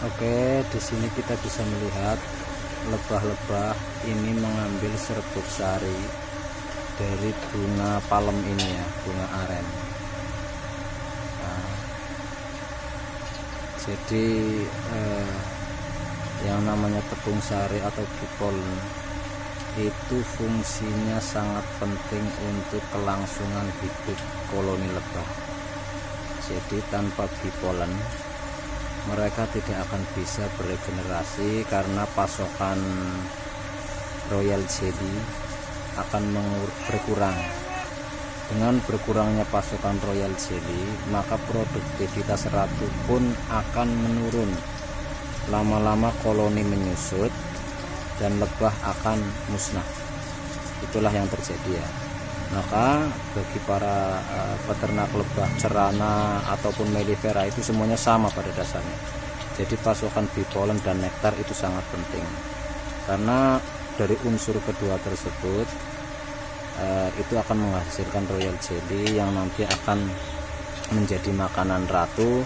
Oke, di sini kita bisa melihat lebah-lebah ini mengambil serbuk sari dari bunga palem ini ya, bunga aren. Nah, jadi yang namanya tepung sari atau bipol itu fungsinya sangat penting untuk kelangsungan hidup koloni lebah. Jadi tanpa bipolen mereka tidak akan bisa beregenerasi karena pasokan royal jelly akan berkurang. Dengan berkurangnya pasokan royal jelly, maka produktivitas ratu pun akan menurun. Lama-lama koloni menyusut dan lebah akan musnah. Itulah yang terjadi ya. Maka bagi para peternak lebah cerana ataupun melifera itu semuanya sama pada dasarnya. Jadi pasokan bipolen dan nektar itu sangat penting, karena dari unsur kedua tersebut itu akan menghasilkan royal jelly yang nanti akan menjadi makanan ratu.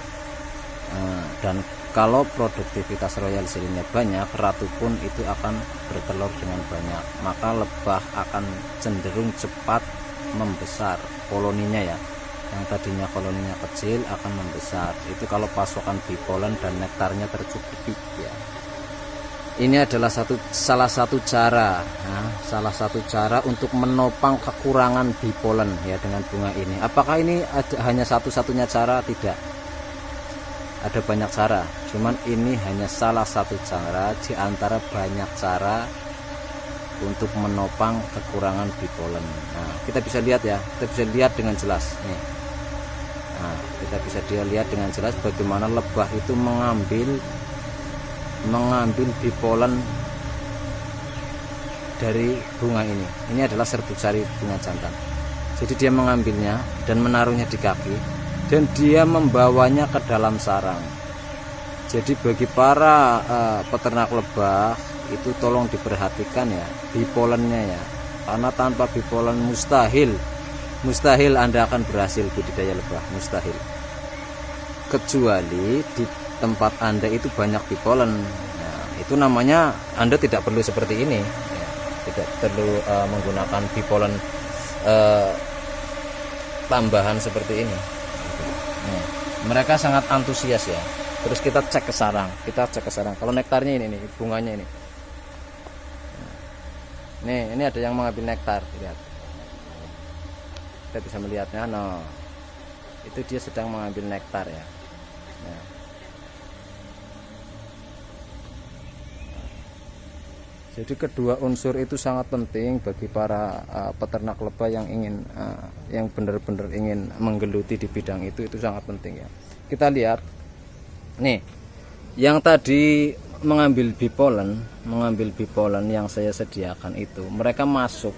Dan kalau produktivitas royal jelly-nya banyak, ratu pun itu akan bertelur dengan banyak, maka lebah akan cenderung cepat membesar koloninya ya. Yang tadinya koloninya kecil akan membesar. Itu kalau pasokan bipolen dan nektarnya tercukupi ya. Ini adalah salah satu cara, salah satu cara untuk menopang kekurangan bipolen ya dengan bunga ini. Apakah ini hanya satu-satunya cara? Tidak. Ada banyak cara, cuman ini hanya salah satu cara di antara banyak cara untuk menopang kekurangan bipolen. Nah, kita bisa lihat ya, kita bisa lihat dengan jelas nih. Nah, kita bisa lihat dengan jelas bagaimana lebah itu mengambil bipolen dari bunga ini. Ini adalah serbuk sari bunga jantan. Jadi dia mengambilnya dan menaruhnya di kaki, dan dia membawanya ke dalam sarang. Jadi bagi para peternak lebah itu tolong diperhatikan ya bipolennya ya, karena tanpa bipolen mustahil Anda akan berhasil budidaya lebah, mustahil. Kecuali di tempat Anda itu banyak bipolen. Nah, itu namanya Anda tidak perlu seperti ini ya. Tidak perlu menggunakan bipolen tambahan seperti ini. Nah, mereka sangat antusias ya. Terus kita cek ke sarang, kalau nektarnya ini nih, bunganya ini. Nih, ini ada yang mengambil nektar, lihat. Kita bisa melihatnya, no. Itu dia sedang mengambil nektar ya. Nah. Jadi kedua unsur itu sangat penting bagi para peternak lebah yang ingin yang benar-benar ingin menggeluti di bidang itu sangat penting ya. Kita lihat nih, yang tadi mengambil bipolen yang saya sediakan itu, mereka masuk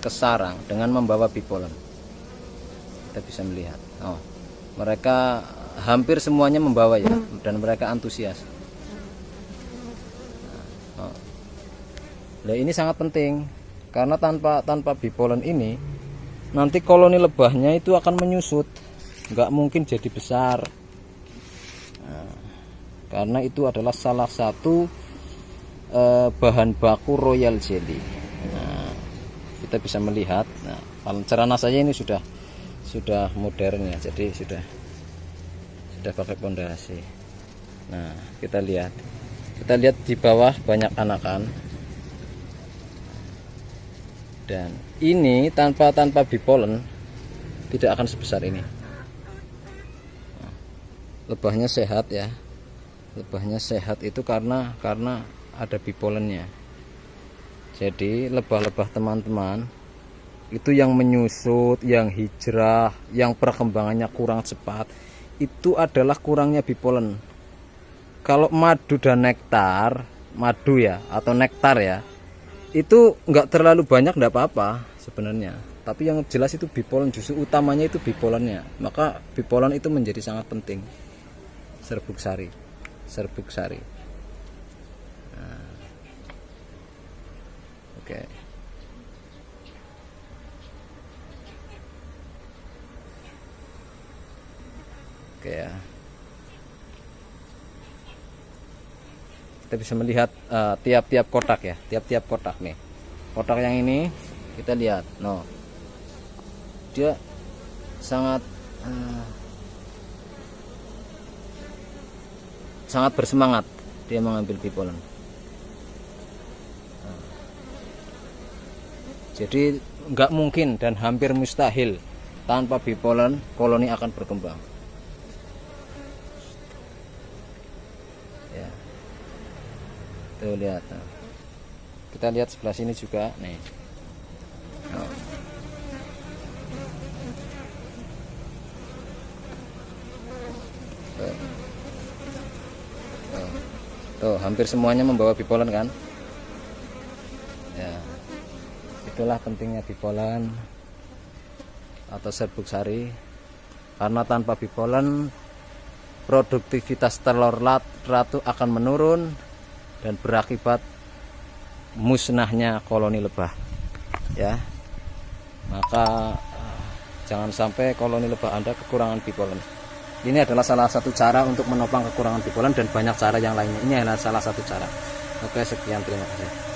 ke sarang dengan membawa bipolen. Kita bisa melihat, mereka hampir semuanya membawa ya, dan mereka antusias. Nah, ini sangat penting karena tanpa bipolen ini nanti koloni lebahnya itu akan menyusut, nggak mungkin jadi besar. Nah, karena itu adalah salah satu bahan baku royal jelly. Nah, kita bisa melihat, cerana saya ini sudah modern ya, jadi sudah pakai pondasi. Nah, kita lihat di bawah banyak anakan. Dan ini tanpa bipolen tidak akan sebesar ini. Lebahnya sehat ya, lebahnya sehat itu karena ada bipolennya. Jadi lebah-lebah teman-teman itu yang menyusut, yang hijrah, yang perkembangannya kurang cepat, itu adalah kurangnya bipolen. Kalau madu dan nektar, madu ya atau nektar ya, itu nggak terlalu banyak, nggak apa-apa sebenarnya, tapi yang jelas itu bipolen, justru utamanya itu bipolennya. Maka bipolen itu menjadi sangat penting. Serbuk sari nah, oke. Oke ya. kita bisa melihat tiap-tiap kotak ya, tiap-tiap kotak nih. Kotak yang ini kita lihat, dia sangat sangat bersemangat dia mengambil bee pollen. Jadi nggak mungkin dan hampir mustahil tanpa bee pollen koloni akan berkembang. Ya, tuh lihat. Kita lihat sebelah sini juga nih. Tuh, hampir semuanya membawa bee pollen kan? Ya, itulah pentingnya bee pollen atau serbuk sari, karena tanpa bee pollen produktivitas telur ratu akan menurun dan berakibat musnahnya koloni lebah ya. Maka jangan sampai koloni lebah Anda kekurangan bee pollen. Ini adalah salah satu cara untuk menopang kekurangan bee pollen, dan banyak cara yang lainnya. Ini adalah salah satu cara. Oke, sekian, terima kasih.